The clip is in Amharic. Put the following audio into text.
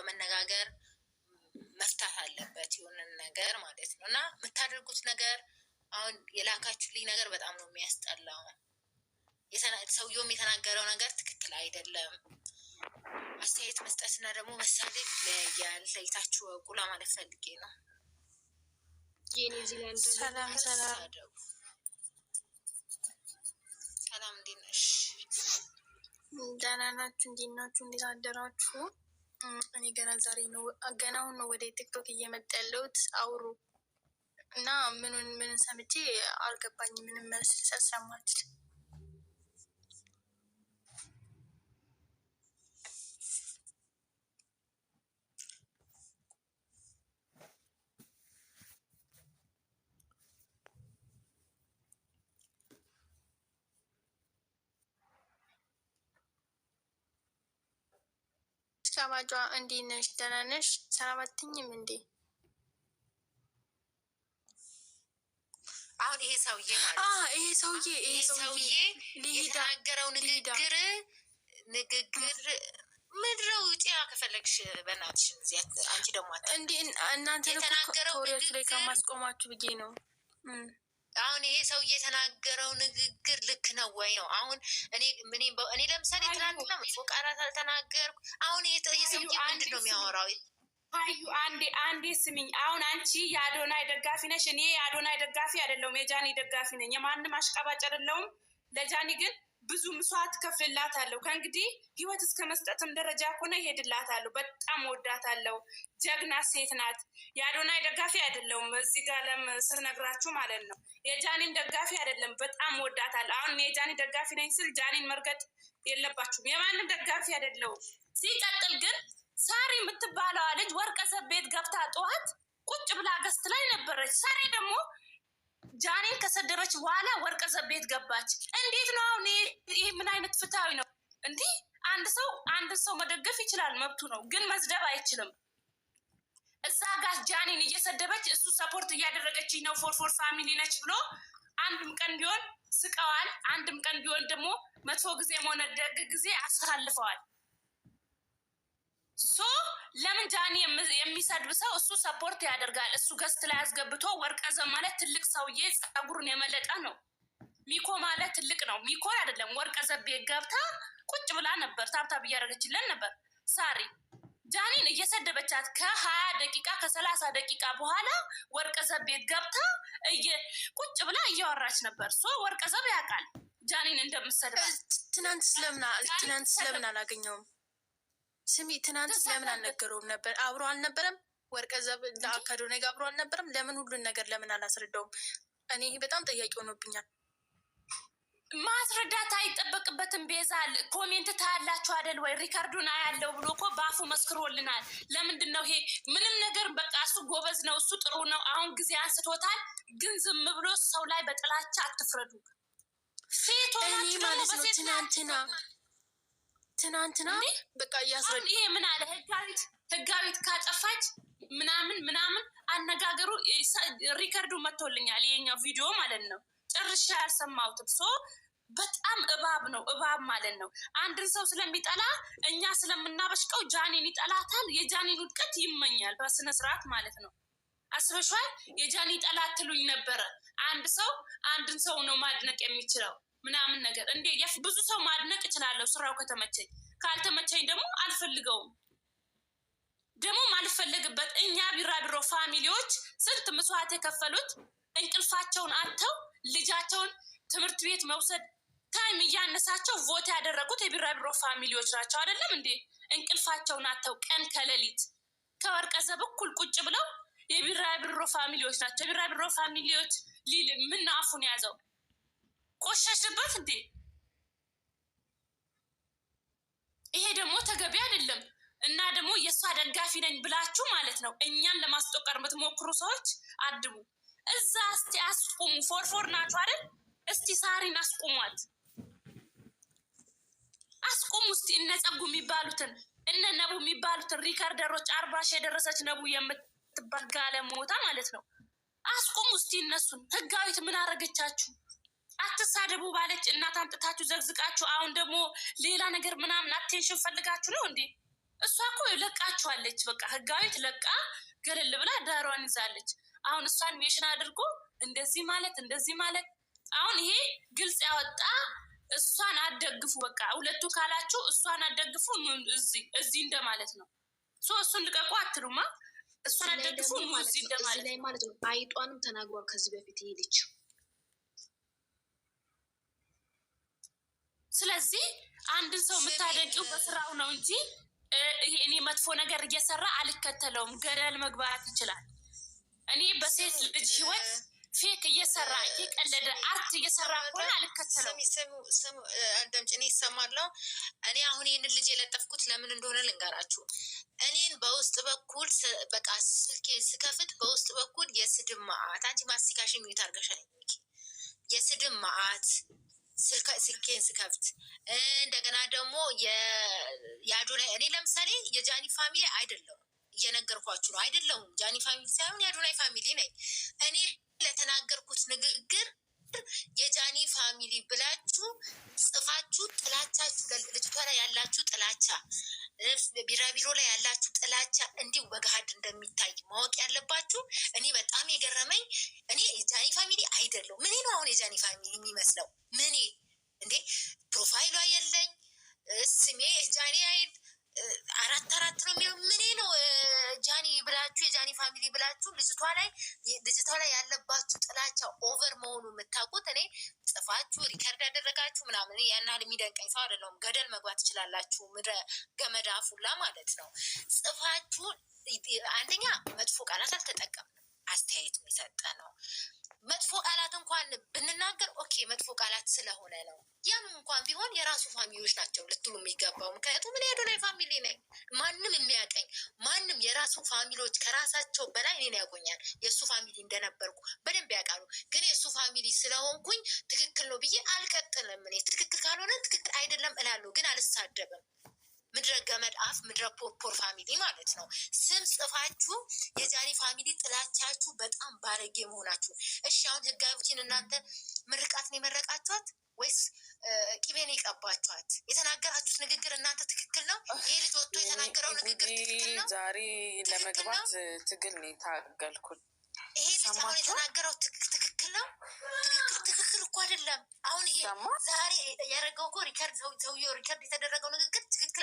በመነጋገር መፍታት አለበት የሆነን ነገር ማለት ነው። እና የምታደርጉት ነገር አሁን የላካችሁልኝ ነገር በጣም ነው የሚያስጠላው። ሰውየውም የተናገረው ነገር ትክክል አይደለም። አስተያየት መስጠትና ደግሞ መሳደብ ይለያያል። ለይታችሁ ወቁ ለማለት ፈልጌ ነው። ሰላም ሰላም ሰላም፣ እንዴት ነሽ? ደህና ናችሁ? እንዴት ናችሁ? እንዴት አደራችሁ? እኔ ገናውን ነው ወደ ቲክቶክ እየመጣ ያለሁት። አውሩ እና ምንን ሰምቼ አልገባኝ። ምንም መልስ ሰማች። ሻባጇ እንዴት ነሽ? ደህና ነሽ? ሰላም አትይኝም እንዴ? አሁን ይሄ ሰውዬ የተናገረው ንግግር ምድረው ውጪ ከፈለግሽ በእናትሽ አንቺ ደግሞ እንዴ እናንተ ከወሬዎች ላይ ከማስቆማችሁ ብዬ ነው። አሁን ይሄ ሰው የተናገረው ንግግር ልክ ነው ወይ ነው? አሁን እኔ ለምሳሌ ትናንትና መጥፎ ቃላት አልተናገርኩ። አሁን ይሄ ሰውዬ ምንድን ነው የሚያወራው? ሀዩ አንዴ ስሚኝ። አሁን አንቺ የአዶናይ ደጋፊ ነሽ፣ እኔ የአዶናይ ደጋፊ አይደለሁም፣ የጃኒ ደጋፊ ነኝ። የማንም አሽቃባጭ አይደለሁም። ለጃኒ ግን ብዙ መስዋዕት ከፍልላታለሁ። ከእንግዲህ ህይወት እስከ መስጠትም ደረጃ ሆነ ይሄድላታለሁ። በጣም ወዳታለሁ። ጀግና ሴት ናት። የአዶናይ ደጋፊ አይደለሁም። እዚህ ጋር ስነግራችሁ ማለት ነው። የጃኒን ደጋፊ አይደለም። በጣም ወዳታለሁ። አሁን የጃኒ ደጋፊ ነኝ ስል ጃኒን መርገጥ የለባችሁም። የማንም ደጋፊ አይደለሁም። ሲቀጥል ግን ሳሪ የምትባለዋ ልጅ ወርቀ ዘብ ቤት ገብታ ጠዋት ቁጭ ብላ ገስት ላይ ነበረች። ሳሪ ደግሞ ጃኒን ከሰደበች በኋላ ወርቀ ዘብ ቤት ገባች። እንዴት ነው አሁን? ይህ ምን አይነት ፍትሃዊ ነው? እንዲህ አንድ ሰው መደገፍ ይችላል፣ መብቱ ነው። ግን መስደብ አይችልም። እዛ ጋር ጃኒን እየሰደበች እሱ ሰፖርት እያደረገችኝ ነው፣ ፎር ፋሚሊ ነች ብሎ አንድም ቀን ቢሆን ስቀዋል። አንድም ቀን ቢሆን ደግሞ መጥፎ ጊዜ ሆነ ደግ ጊዜ አሳልፈዋል። ሶ ለምን ጃኒ የሚሰድብ ሰው እሱ ሰፖርት ያደርጋል? እሱ ገስት ላይ አስገብቶ ወርቀዘ ማለት ትልቅ ሰውዬ ጸጉሩን የመለጠ ነው። ሚኮ ማለት ትልቅ ነው። ሚኮ አይደለም። ወርቀዘ ቤት ገብታ ቁጭ ብላ ነበር፣ ታብታብ እያደረገችለን ነበር። ሳሪ ጃኒን እየሰደበቻት ከ20 ደቂቃ ከ30 ደቂቃ በኋላ ወርቀዘብ ቤት ገብታ ቁጭ ብላ እያወራች ነበር። ሶ ወርቀዘብ ያውቃል ጃኒን እንደምትሰድባት። ትናንት ስለምን አላገኘውም? ስሚ ትናንት ስለምን አልነገረውም ነበር? አብሮ አልነበረም? ወርቀዘብ ከአዶናይ ጋር አብሮ አልነበረም? ለምን ሁሉን ነገር ለምን አላስረዳውም? እኔ በጣም ጥያቄ ሆኖብኛል። ማስረዳት አይጠበቅበትም። ቤዛል ኮሜንት ታያላችሁ አይደል ወይ? ሪካርዱን አያለው ብሎ እኮ በአፉ መስክሮልናል። ለምንድን ነው ይሄ? ምንም ነገር በቃ እሱ ጎበዝ ነው፣ እሱ ጥሩ ነው። አሁን ጊዜ አንስቶታል። ግን ዝም ብሎ ሰው ላይ በጥላቻ አትፍረዱ። ሴት ሆናችሁ ደግሞ በሴት ትናንትና በቃ እያስረዱ ይሄ ምን አለ ህጋዊት ካጠፋች ምናምን አነጋገሩ ሪከርዱ መጥቶልኛል። ይሄኛው ቪዲዮ ማለት ነው። ጭርሻ ያልሰማሁትም ሶ በጣም እባብ ነው ማለት ነው። አንድን ሰው ስለሚጠላ እኛ ስለምናበሽቀው ጃኒን ይጠላታል። የጃኒን ውድቀት ይመኛል በስነ ስርዓት ማለት ነው። አስበሽዋል? የጃኒ ጠላት ትሉኝ ነበረ። አንድን ሰው ነው ማድነቅ የሚችለው ምናምን ነገር እንዴ! ብዙ ሰው ማድነቅ እችላለሁ ስራው ከተመቸኝ። ካልተመቸኝ ደግሞ አልፈልገውም። ደግሞ ማልፈልግበት እኛ ቢራቢሮ ፋሚሊዎች ስንት መስዋዕት የከፈሉት እንቅልፋቸውን አጥተው ልጃቸውን ትምህርት ቤት መውሰድ ታይም እያነሳቸው ቮት ያደረጉት የቢራቢሮ ፋሚሊዎች ናቸው። አይደለም እንዴ? እንቅልፋቸውን አጥተው ቀን ከሌሊት ከወርቀዘብ እኩል ቁጭ ብለው የቢራቢሮ ፋሚሊዎች ናቸው። የቢራቢሮ ፋሚሊዎች ምን አፉን ያዘው? ቆሸሽበት እንዴ? ይሄ ደግሞ ተገቢ አይደለም። እና ደግሞ የእሷ ደጋፊ ነኝ ብላችሁ ማለት ነው እኛን ለማስጠቀር የምትሞክሩ ሰዎች አድቡ። እዛ እስቲ አስቁሙ። ፎር ናችሁ አይደል? እስቲ ሳሪን አስቁሟት፣ አስቁሙ እስቲ። እነ ጸጉ የሚባሉትን እነ ነቡ የሚባሉትን ሪካርደሮች 40 ሺህ የደረሰች ነቡ የምትባል ጋለሞታ ማለት ነው። አስቁሙ እስቲ እነሱን። ህጋዊት ምን አረገቻችሁ? አትሳደቡ ባለች እናት አምጥታችሁ ዘግዝቃችሁ፣ አሁን ደግሞ ሌላ ነገር ምናምን አቴንሽን ፈልጋችሁ ነው እንዴ? እሷ እኮ ለቃችኋለች። በቃ ህጋዊት ለቃ ገለል ብላ ዳሯን ይዛለች። አሁን እሷን ሜሽን አድርጎ እንደዚህ ማለት አሁን ይሄ ግልጽ ያወጣ እሷን አደግፉ። በቃ ሁለቱ ካላችሁ እሷን አደግፉ እዚህ እንደማለት ነው። እሱን ልቀቁ አትሉማ? እሷን አደግፉ እዚህ እንደማለት ነው። አይጧንም ተናግሯል ከዚህ በፊት ይሄድች። ስለዚህ አንድን ሰው የምታደንቂው በስራው ነው እንጂ ይሄ እኔ መጥፎ ነገር እየሰራ አልከተለውም። ገደል መግባት ይችላል። እኔ በሴት ልጅ ህይወት ፌክ እየሰራ እየቀለደ አርት እየሰራ ሆነ አልከተለውም። ስሙ አዳምጪ፣ እኔ ይሰማለሁ። እኔ አሁን ይህንን ልጅ የለጠፍኩት ለምን እንደሆነ ልንገራችሁ። እኔን በውስጥ በኩል በቃ ስልኬን ስከፍት በውስጥ በኩል የስድብ መዓት፣ አንቺ ማስቲካሽን ሚዩት አድርገሻል። የስድብ መዓት ስልኬን ስከፍት እንደገና ደግሞ የአዶናይ እኔ ለምሳሌ የጃኒ ፋሚሊ አይደለሁም፣ እየነገርኳችሁ ነው። አይደለሁም ጃኒ ፋሚሊ ሳይሆን የአዶናይ ፋሚሊ ነኝ። እኔ ለተናገርኩት ንግግር የጃኒ ፋሚሊ ብላችሁ ጽፋችሁ ጥላቻችሁ ልጅቷ ላይ ያላችሁ ጥላቻ፣ ቢራቢሮ ላይ ያላችሁ ጥላቻ እንዲሁ በገሃድ እንደሚታይ ማወቅ ያለባችሁ። እኔ በጣም የገረመኝ እኔ የጃኒ ፋሚሊ አይደለሁ። ምን ነው አሁን የጃኒ ፋሚሊ የሚመስለው? ምን እንዴ ፕሮፋይሏ የለኝ፣ ስሜ ጃኒ አይል፣ አራት ነው የሚለው። ምን ነው ጃኒ ብላችሁ የጃኒ ፋሚሊ ብላችሁ ልጅቷ ላይ ያለባችሁ ጥላቻ ኦቨር መሆኑ የምታውቁት እኔ ጽፋችሁ ሪከርድ ያደረጋችሁ ምናምን ያን ያህል የሚደንቀኝ ሰው አይደለሁም። ገደል መግባት ትችላላችሁ፣ ምድረ ገመዳ ፉላ ማለት ነው። ጽፋችሁ አንደኛ መጥፎ ቃላት አልተጠቀምንም፣ አስተያየት የሚሰጠ ነው። መጥፎ ቃላት እንኳን ብንናገር ኦኬ መጥፎ ቃላት ስለሆነ ነው። ያም እንኳን ቢሆን የራሱ ፋሚሊዎች ናቸው ልትሉ የሚገባው። ምክንያቱም እኔ የአዶናይ ፋሚሊ ነኝ። ማንም የሚያቀኝ ማንም የራሱ ፋሚሊዎች ከራሳቸው በላይ እኔን ያውቁኛል። የእሱ ፋሚሊ እንደነበርኩ በደንብ ያውቃሉ። ግን የእሱ ፋሚሊ ስለሆንኩኝ ትክክል ነው ብዬ አልቀጥልም። እኔ ትክክል ካልሆነ ትክክል አይደለም እላለሁ፣ ግን አልሳደብም። ምድረ ገመድ አፍ ምድረ ፖርፖር ፋሚሊ ማለት ነው። ስም ጽፋችሁ የጃኒ ፋሚሊ ጥላቻችሁ በጣም ባለጌ መሆናችሁ። እሺ አሁን ህጋዊትን እናንተ ምርቃት ነው የመረቃችኋት ወይስ ቂቤን የቀባችኋት? የተናገራችሁት ንግግር እናንተ ትክክል ነው? ይሄ ልጅ ወጥቶ የተናገረው ንግግር ትክክል ነው? ዛሬ ለመግባት ትግል ነው የታገልኩት። ይሄ ልጅ አሁን የተናገረው ትክክል ነው? ትክክል እኮ አይደለም። አሁን ይሄ ዛሬ ያደረገው እኮ ሪከርድ፣ ሰውየው ሪከርድ የተደረገው ንግግር ትክክል